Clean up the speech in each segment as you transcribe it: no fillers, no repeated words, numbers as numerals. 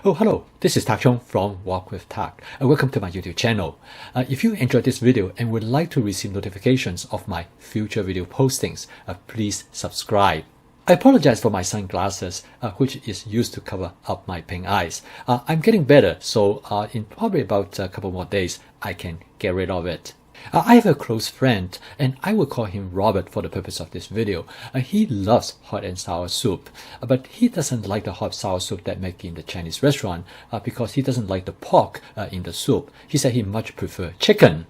Oh, hello, this is Tak Chung from Walk with Tak. Welcome to my YouTube channel. If you enjoyed this video and would like to receive notifications of my future video postings, please subscribe. I apologize for my sunglasses, which is used to cover up my pink eyes. I'm getting better, so in probably about a couple more days, I can get rid of it. I have a close friend, and I will call him Robert for the purpose of this video. He loves hot and sour soup, but he doesn't like the hot sour soup that make in the Chinese restaurant because he doesn't like the pork in the soup. He said he much prefer chicken.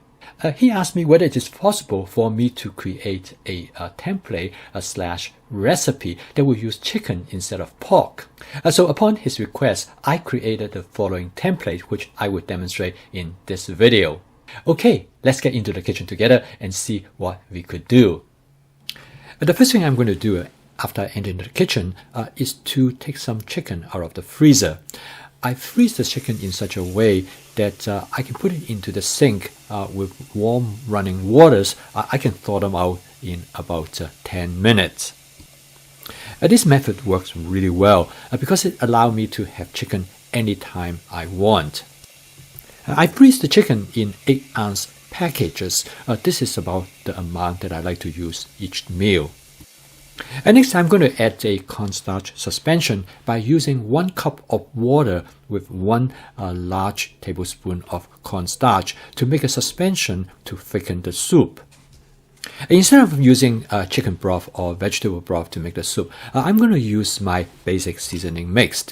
He asked me whether it is possible for me to create a template slash recipe that will use chicken instead of pork. So upon his request, I created the following template, which I will demonstrate in this video. Okay, let's get into the kitchen together and see what we could do. The first thing I'm going to do after entering the kitchen is to take some chicken out of the freezer. I freeze the chicken in such a way that I can put it into the sink with warm running waters. I can thaw them out in about 10 minutes. This method works really well because it allows me to have chicken anytime I want. I freeze the chicken in 8-ounce packages. This is about the amount that I like to use each meal. And next I'm going to add a cornstarch suspension by using 1 cup of water with 1 large tablespoon of cornstarch to make a suspension to thicken the soup. Instead of using chicken broth or vegetable broth to make the soup, I'm going to use my basic seasoning mix.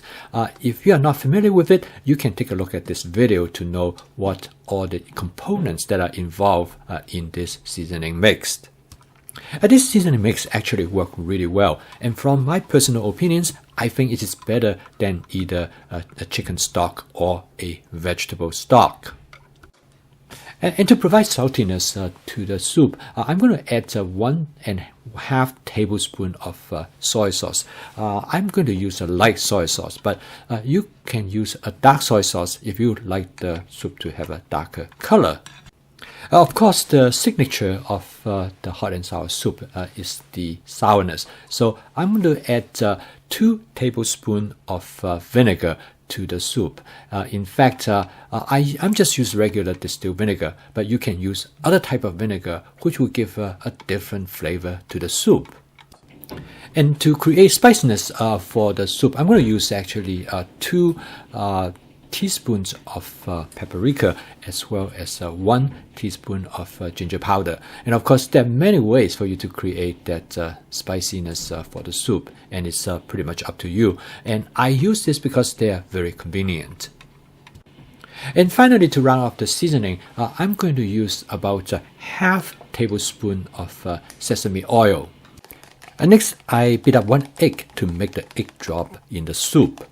If you are not familiar with it, you can take a look at this video to know what all the components that are involved in this seasoning mix. This seasoning mix actually works really well, and from my personal opinions, I think it is better than either a chicken stock or a vegetable stock. And to provide saltiness to the soup, I'm going to add 1.5 tablespoon of soy sauce. I'm going to use a light soy sauce, but you can use a dark soy sauce if you like the soup to have a darker color. Of course, the signature of the hot and sour soup is the sourness. So I'm going to add 2 tablespoons of vinegar to the soup. In fact, I'm just using regular distilled vinegar, but you can use other type of vinegar which will give a different flavor to the soup. And to create spiciness for the soup, I'm going to use actually 2 teaspoons of paprika as well as 1 teaspoon of ginger powder. And of course, there are many ways for you to create that spiciness for the soup, and it's pretty much up to you. And I use this because they are very convenient. And finally, to round off the seasoning, I'm going to use about half tablespoon of sesame oil. And next, I beat up 1 egg to make the egg drop in the soup.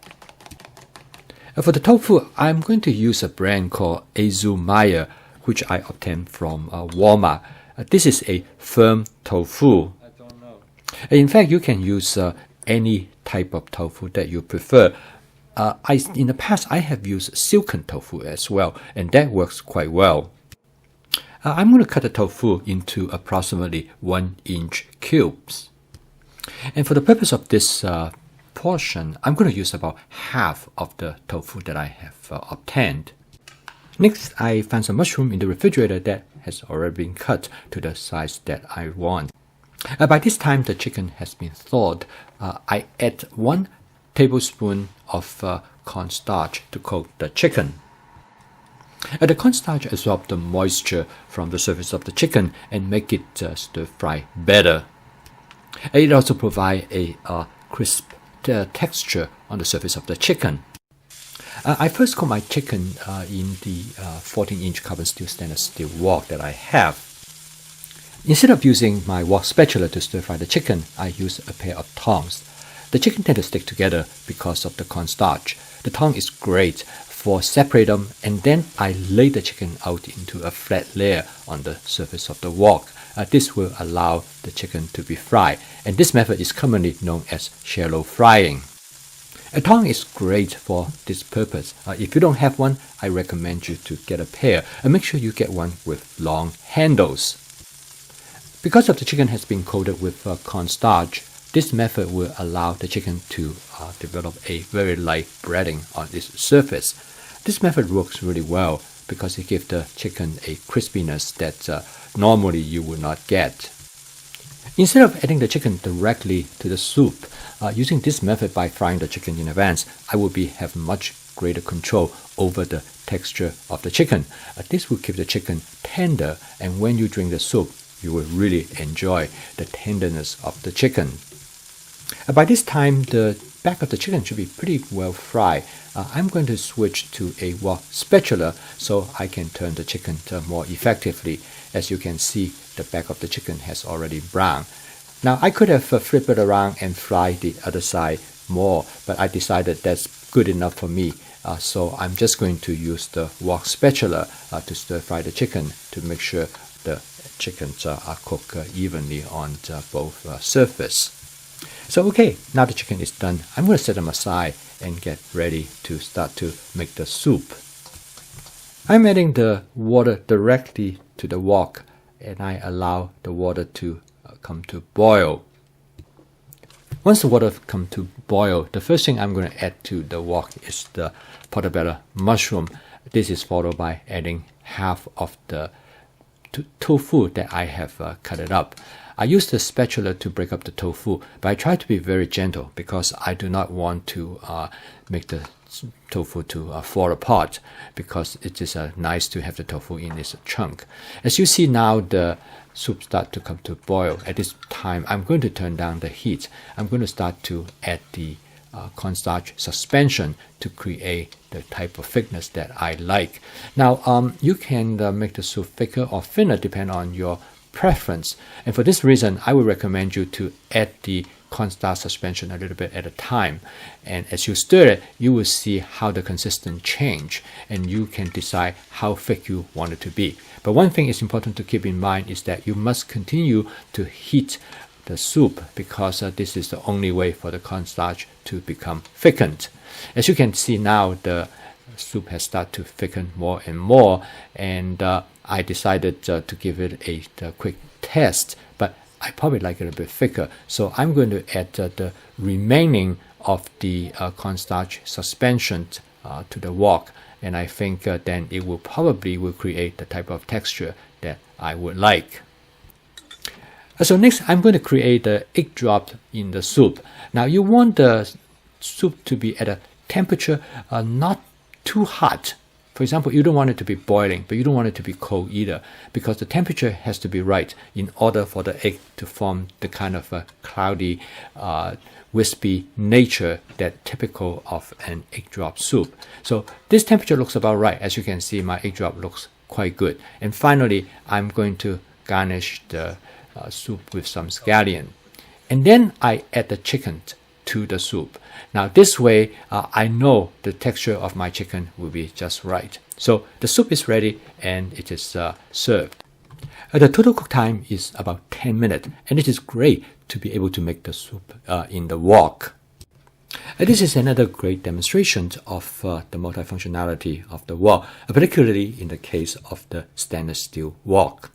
For the tofu, I'm going to use a brand called Azumaya, which I obtained from Walmart. This is a firm tofu. I don't know. In fact, you can use any type of tofu that you prefer. In the past, I have used silken tofu as well, and that works quite well. I'm going to cut the tofu into approximately 1-inch cubes. And for the purpose of this portion, I'm going to use about half of the tofu that I have obtained. Next, I found some mushroom in the refrigerator that has already been cut to the size that I want. By this time, the chicken has been thawed. I add 1 tablespoon of cornstarch to coat the chicken. The cornstarch absorbs the moisture from the surface of the chicken and make it stir fry better. It also provides a crisp texture on the surface of the chicken. I first cook my chicken in the 14-inch carbon steel stainless steel wok that I have. Instead of using my wok spatula to stir fry the chicken, I use a pair of tongs. The chicken tends to stick together because of the cornstarch. The tong is great for separate them, and then I lay the chicken out into a flat layer on the surface of the wok. This will allow the chicken to be fried, and this method is commonly known as shallow frying. A tong is great for this purpose. If you don't have one, I recommend you to get a pair, and make sure you get one with long handles. Because of the chicken has been coated with cornstarch, This method will allow the chicken to develop a very light breading on its surface. This method works really well because it gives the chicken a crispiness that normally you would not get. Instead of adding the chicken directly to the soup, using this method by frying the chicken in advance, I will have much greater control over the texture of the chicken. This will keep the chicken tender, and when you drink the soup, you will really enjoy the tenderness of the chicken. By this time, the back of the chicken should be pretty well fried. I'm going to switch to a wok spatula so I can turn the chicken more effectively. As you can see, the back of the chicken has already browned. Now I could have flipped it around and fried the other side more, but I decided that's good enough for me. So I'm just going to use the wok spatula to stir fry the chicken to make sure the chickens are cooked evenly on both surfaces. So okay, now the chicken is done. I'm going to set them aside and get ready to start to make the soup. I'm adding the water directly to the wok, and I allow the water to come to boil. Once the water comes to boil, the first thing I'm going to add to the wok is the portobello mushroom. This is followed by adding half of the tofu that I have cut it up. I use the spatula to break up the tofu, but I try to be very gentle because I do not want to make the tofu to fall apart, because it is nice to have the tofu in this chunk. As you see now, the soup start to come to boil. At this time, I'm going to turn down the heat. I'm going to start to add the cornstarch suspension to create the type of thickness that I like. Now, you can make the soup thicker or thinner depending on your preference. And for this reason, I would recommend you to add the cornstarch suspension a little bit at a time. And as you stir it, you will see how the consistency change, and you can decide how thick you want it to be. But one thing is important to keep in mind is that you must continue to heat the soup, because this is the only way for the cornstarch to become thickened. As you can see now, the soup has started to thicken more and more, and I decided to give it a quick test, but I probably like it a bit thicker, so I'm going to add the remaining of the cornstarch suspension to the wok, and I think then it will probably create the type of texture that I would like. So next, I'm going to create the egg drop in the soup. Now you want the soup to be at a temperature not too hot. For example, you don't want it to be boiling, but you don't want it to be cold either, because the temperature has to be right in order for the egg to form the kind of a cloudy, wispy nature that's typical of an egg drop soup. So this temperature looks about right. As you can see, my egg drop looks quite good. And finally, I'm going to garnish the soup with some scallion. And then I add the chicken to the soup. Now this way, I know the texture of my chicken will be just right. So the soup is ready and it is served. The total cook time is about 10 minutes, and it is great to be able to make the soup in the wok. This is another great demonstration of the multifunctionality of the wok, particularly in the case of the stainless steel wok.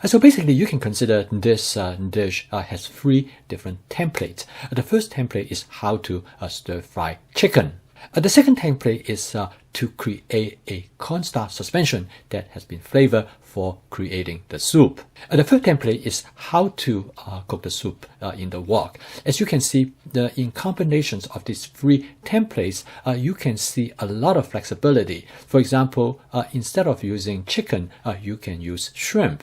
So basically, you can consider this dish has 3 different templates. The first template is how to stir fry chicken. The second template is to create a cornstarch suspension that has been flavored for creating the soup. The third template is how to cook the soup in the wok. As you can see, in combinations of these 3 templates, you can see a lot of flexibility. For example, instead of using chicken, you can use shrimp.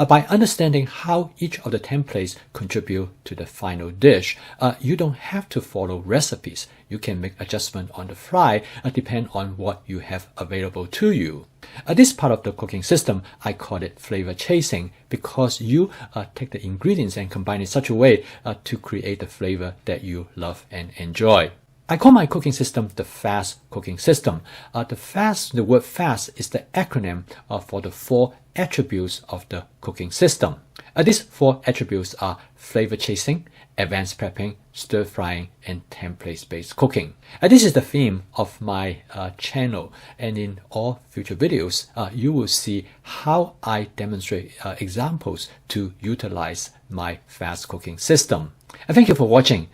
By understanding how each of the templates contribute to the final dish, you don't have to follow recipes. You can make adjustments on the fly, depend on what you have available to you. This part of the cooking system, I call it flavor chasing, because you take the ingredients and combine in such a way to create the flavor that you love and enjoy. I call my cooking system the fast cooking system. The word fast is the acronym for the 4 attributes of the cooking system. These 4 attributes are flavor chasing, advanced prepping, stir frying, and template-based cooking. This is the theme of my channel, and in all future videos, you will see how I demonstrate examples to utilize my fast cooking system. And thank you for watching.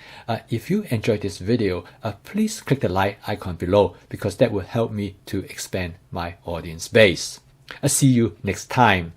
If you enjoyed this video, please click the like icon below because that will help me to expand my audience base. I'll see you next time.